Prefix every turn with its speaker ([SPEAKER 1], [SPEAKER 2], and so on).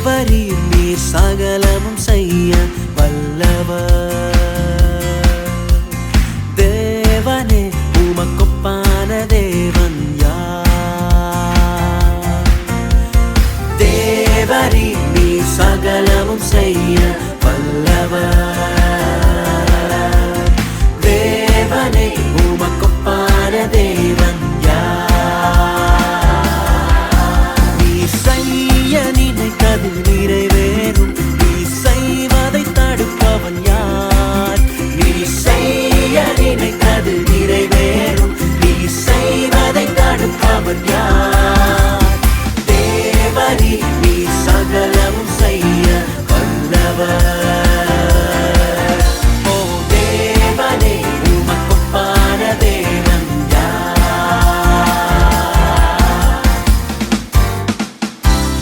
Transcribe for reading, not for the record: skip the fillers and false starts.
[SPEAKER 1] தேவரீர் நீர் சகலமும் செய்ய வல்லவர். தேவனே உமக்கொப்பான தேவன் யார்? தேவரீர் நீர் சகலமும் செய்ய வல்லவர். தேவனே உமக்கொப்பான தேவன் யார்? நீ செய்ய நினைத்தது நிறைவேறும். நீ செய்வதை தடுப்பவன் யார்? நீ செய்ய நினைத்தது நிறைவேறும். நீ செய்வதை தடுப்பவன் யார்? தேவரீர் நீ சகலமும் செய்ய வல்லவர்.